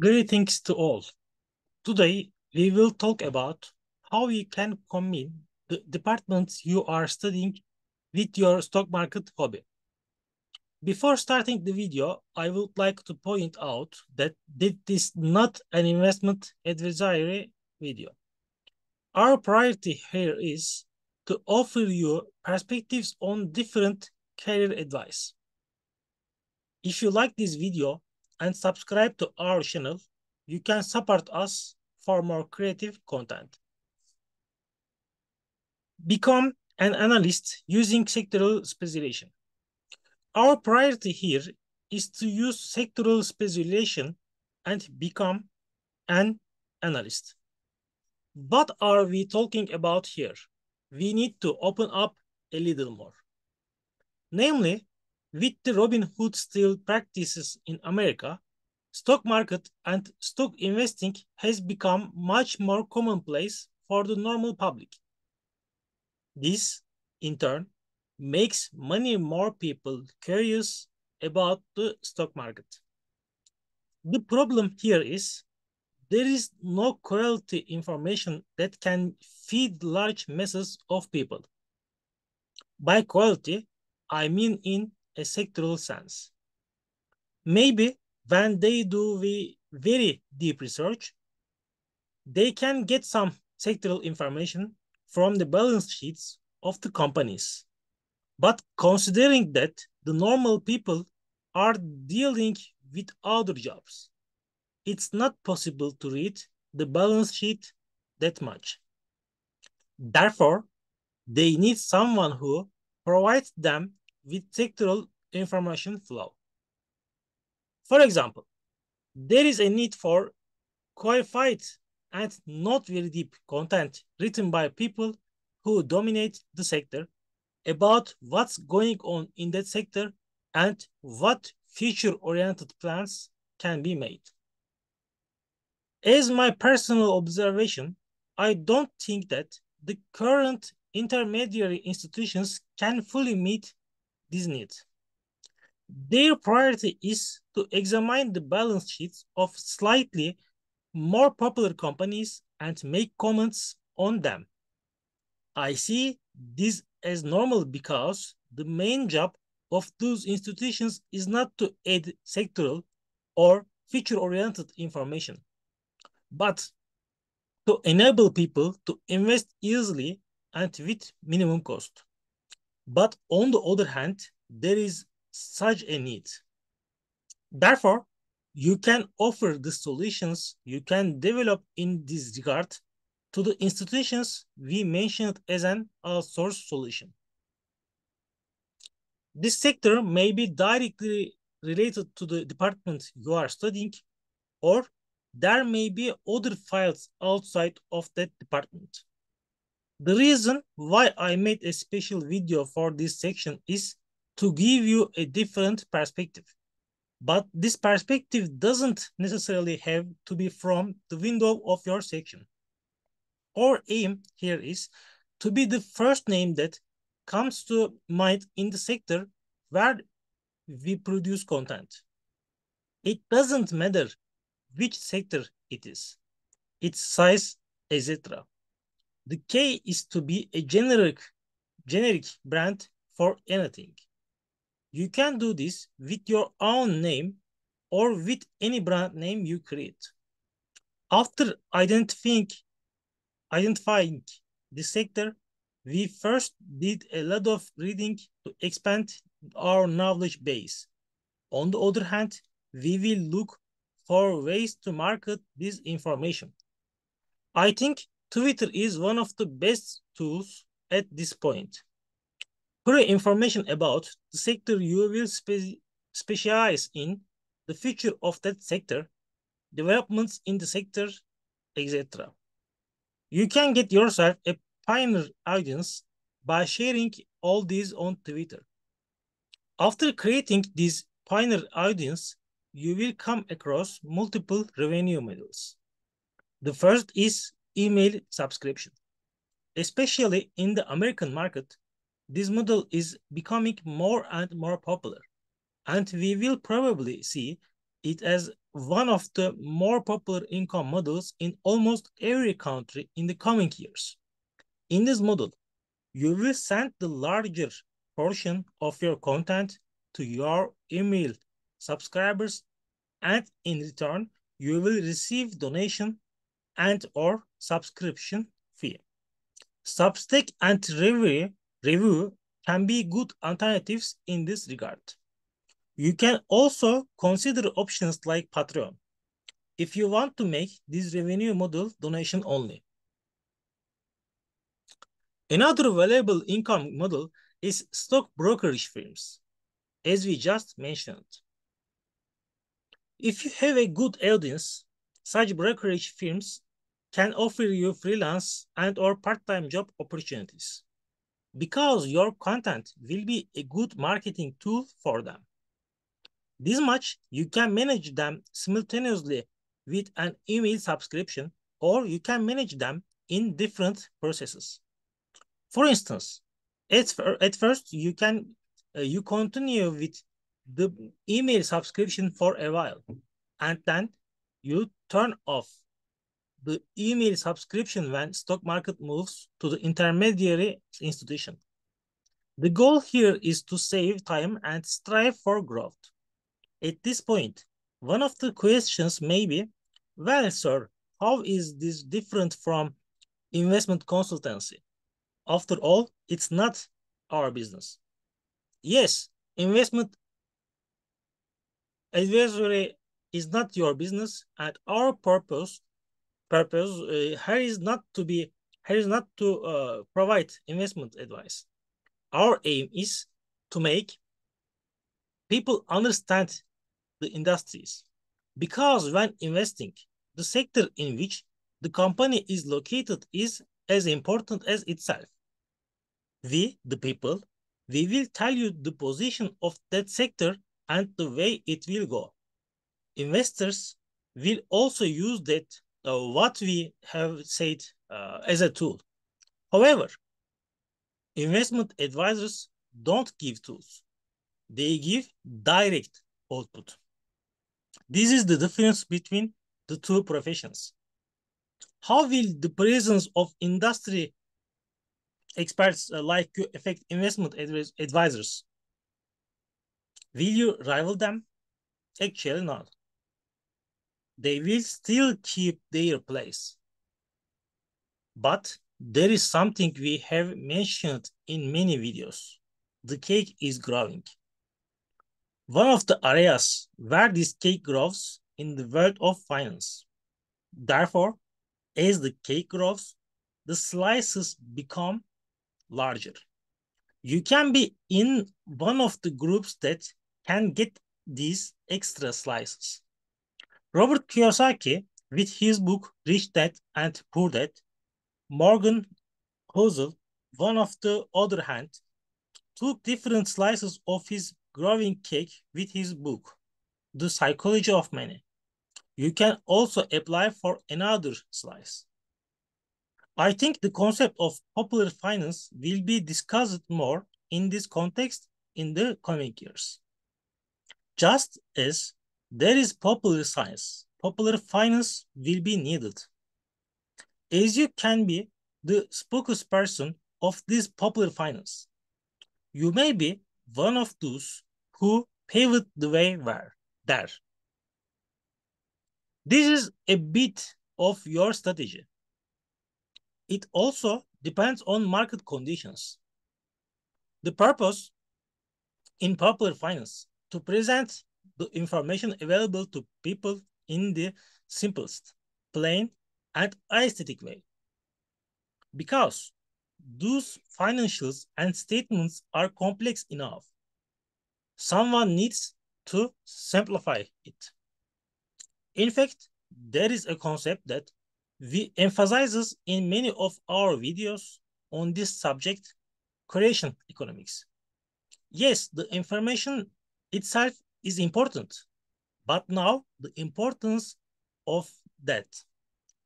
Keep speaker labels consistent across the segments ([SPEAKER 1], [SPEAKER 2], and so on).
[SPEAKER 1] Greetings to all. Today, we will talk about how you can combine the departments you are studying with your stock market hobby. Before starting the video, I would like to point out that this is not an investment advisory video. Our priority here is to offer you perspectives on different career advice. If you like this video and subscribe to our channel, you can support us for more creative content. Become an analyst using sectoral specialization. Our priority here is to use sectoral specialization and become an analyst. What are we talking about here? We need to open up a little more. Namely, with the Robin Hood style practices in America, stock market and stock investing has become much more commonplace for the normal public. This, in turn, makes many more people curious about the stock market. The problem here is there is no quality information that can feed large masses of people. By quality, I mean in a sectoral sense. Maybe when they do very deep research, they can get some sectoral information from the balance sheets of the companies. But considering that the normal people are dealing with other jobs, it's not possible to read the balance sheet that much. Therefore, they need someone who provides them with sectoral information flow. For example, there is a need for qualified and not very deep content written by people who dominate the sector about what's going on in that sector and what future-oriented plans can be made. As my personal observation, I don't think that the current intermediary institutions can fully meet this need. Their priority is to examine the balance sheets of slightly more popular companies and make comments on them. I see this as normal because the main job of those institutions is not to add sectoral or future-oriented information, but to enable people to invest easily and with minimum cost. But on the other hand, there is such a need. Therefore, you can offer the solutions you can develop in this regard to the institutions we mentioned as an outsourced solution. This sector may be directly related to the department you are studying, or there may be other files outside of that department. The reason why I made a special video for this section is to give you a different perspective. But this perspective doesn't necessarily have to be from the window of your section. Our aim here is to be the first name that comes to mind in the sector where we produce content. It doesn't matter which sector it is, its size, etc. The key is to be a generic brand for anything. You can do this with your own name or with any brand name you create. After identifying the sector, we first did a lot of reading to expand our knowledge base. On the other hand, we will look for ways to market this information. I think Twitter is one of the best tools at this point. For information about the sector you will specialize in, the future of that sector, developments in the sector, etc. You can get yourself a pioneer audience by sharing all these on Twitter. After creating this pioneer audience, you will come across multiple revenue models. The first is email subscription. Especially in the American market, this model is becoming more and more popular, and we will probably see It as one of the more popular income models in almost every country in the coming years. In this model, you will send the larger portion of your content to your email subscribers, and in return, you will receive donation and or subscription fee. Substack and review can be good alternatives in this regard. You can also consider options like Patreon if you want to make this revenue model donation only. Another valuable income model is stock brokerage firms, as we just mentioned. If you have a good audience, such brokerage firms can offer you freelance and or part-time job opportunities because your content will be a good marketing tool for them. This much, you can manage them simultaneously with an email subscription, or you can manage them in different processes. For instance, at first you continue with the email subscription for a while, and then you turn off the email subscription when stock market moves to the intermediary institution. The goal here is to save time and strive for growth. At this point, one of the questions may be, well, sir, how is this different from investment consultancy? After all, it's not our business. Yes, investment advisory is not your business, and our purpose here is not to provide investment advice. Our aim is to make people understand the industries, because when investing, the sector in which the company is located is as important as itself. We, the people, we will tell you the position of that sector and the way it will go. Investors will also use that what we have said as a tool. However, investment advisors don't give tools. They give direct output. This is the difference between the two professions. How will the presence of industry experts like you affect investment advisors? Will you rival them? Actually, not. They will still keep their place. But there is something we have mentioned in many videos. The cake is growing. One of the areas where this cake grows in the world of finance. Therefore, as the cake grows, the slices become larger. You can be in one of the groups that can get these extra slices. Robert Kiyosaki, with his book Rich Dad and Poor Dad, Morgan Housel, one of the other hand, took different slices of his growing cake with his book, The Psychology of Money. You can also apply for another slice. I think the concept of popular finance will be discussed more in this context in the coming years. Just as there is popular science, popular finance will be needed. As you can be the spokesperson of this popular finance, you may be one of those who paved the way there. This is a bit of your strategy. It also depends on market conditions. The purpose in popular finance to present the information available to people in the simplest, plain, and aesthetic way. Because those financials and statements are complex enough. Someone needs to simplify it. In fact, there is a concept that we emphasizes in many of our videos on this subject, creation economics. Yes, the information itself is important, but now the importance of that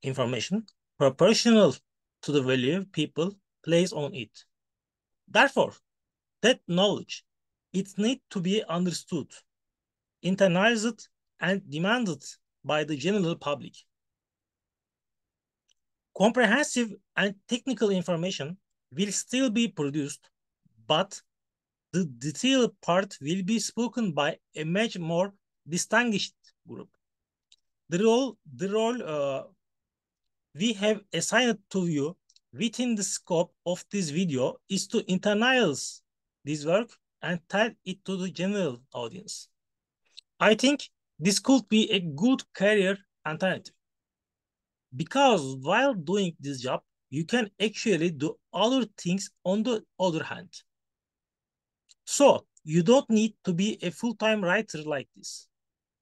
[SPEAKER 1] information proportional to the value people place on it. Therefore, that knowledge, it needs to be understood, internalized, and demanded by the general public. Comprehensive and technical information will still be produced, but the detailed part will be spoken by a much more distinguished group. The role we have assigned to you within the scope of this video is to internalize this work and tell it to the general audience. I think this could be a good career alternative, because while doing this job, you can actually do other things on the other hand. So you don't need to be a full-time writer like this.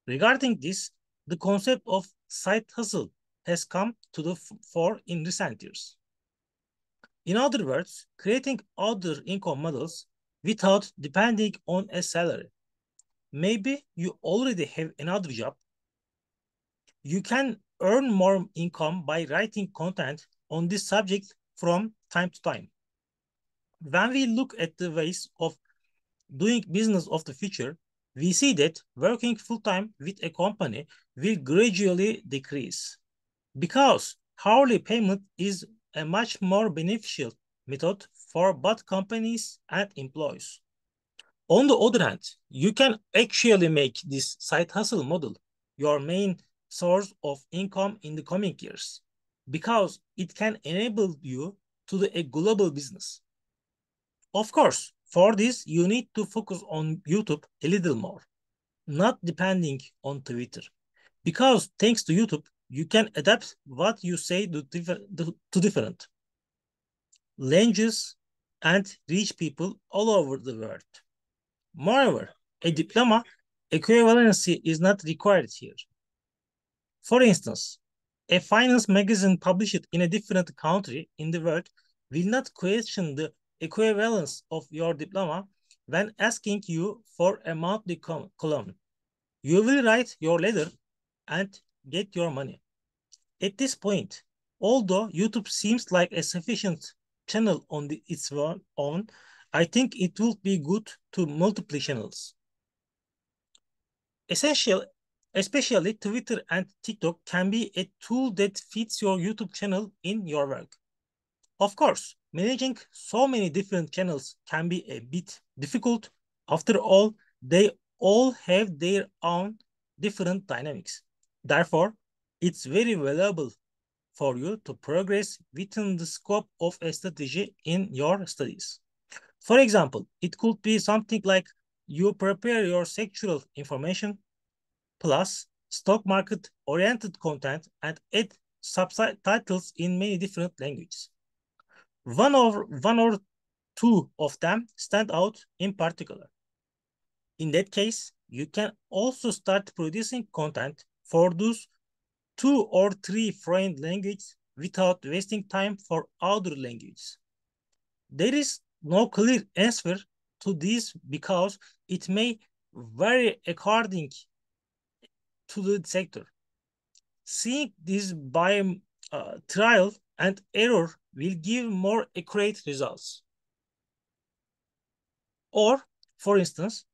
[SPEAKER 1] Regarding this, the concept of side hustle has come to the fore in recent years. In other words, creating other income models without depending on a salary. Maybe you already have another job. You can earn more income by writing content on this subject from time to time. When we look at the ways of doing business of the future, we see that working full-time with a company will gradually decrease, because hourly payment is a much more beneficial method for both companies and employees. On the other hand, you can actually make this side hustle model your main source of income in the coming years, because it can enable you to do a global business. Of course, for this, you need to focus on YouTube a little more, not depending on Twitter, because thanks to YouTube, you can adapt what you say to different languages and reach people all over the world. Moreover, a diploma equivalency is not required here. For instance, a finance magazine published in a different country in the world will not question the equivalence of your diploma when asking you for a monthly column. You will write your letter and get your money. At this point, although YouTube seems like a sufficient channel on its own, I think it will be good to multiple channels. Especially Twitter and TikTok can be a tool that fits your YouTube channel in your work. Of course, managing so many different channels can be a bit difficult. After all, they all have their own different dynamics. Therefore, it's very valuable for you to progress within the scope of a strategy in your studies. For example, it could be something like you prepare your sectoral information plus stock market oriented content and add subtitles in many different languages. One or two of them stand out in particular. In that case, you can also start producing content for those 2 or 3 foreign languages without wasting time for other languages. There is no clear answer to this because it may vary according to the sector. Seeing this by trial and error will give more accurate results. Or, for instance,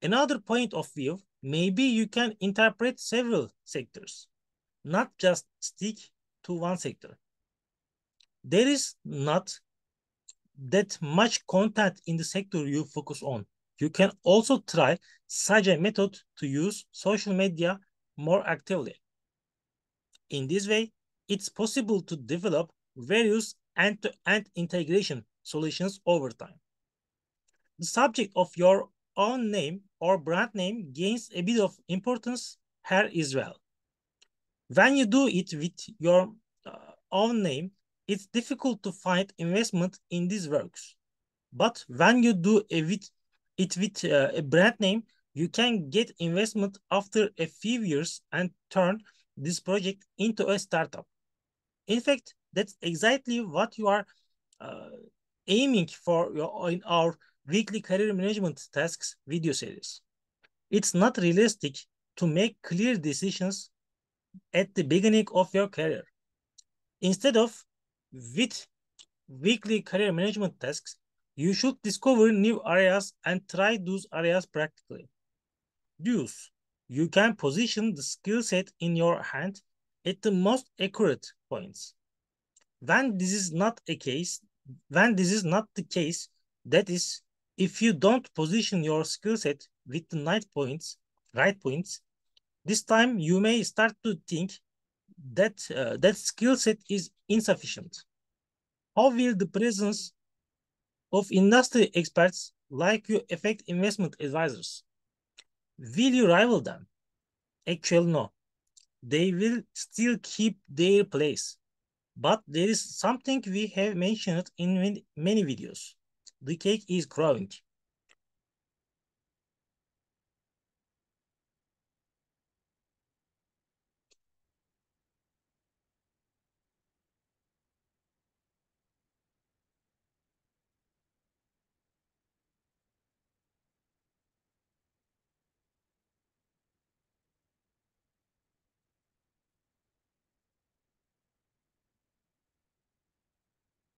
[SPEAKER 1] another point of view, maybe you can interpret several sectors, not just stick to one sector. There is not that much content in the sector you focus on. You can also try such a method to use social media more actively. In this way, it's possible to develop various end-to-end integration solutions over time. The subject of your own name or brand name gains a bit of importance here as well. When you do it with your own name, it's difficult to find investment in these works. But when you do it with a brand name, you can get investment after a few years and turn this project into a startup. In fact, that's exactly what you are aiming for in our weekly career management tasks video series. It's not realistic to make clear decisions at the beginning of your career. Instead of with weekly career management tasks, you should discover new areas and try those areas practically. Use you can position the skill set in your hand at the most accurate points. When this is not the case, that is, if you don't position your skill set with the right points, this time you may start to think that that skill set is insufficient. How will the presence of industry experts like you affect investment advisors? Will you rival them? Actually, no. They will still keep their place. But there is something we have mentioned in many videos. The cake is growing.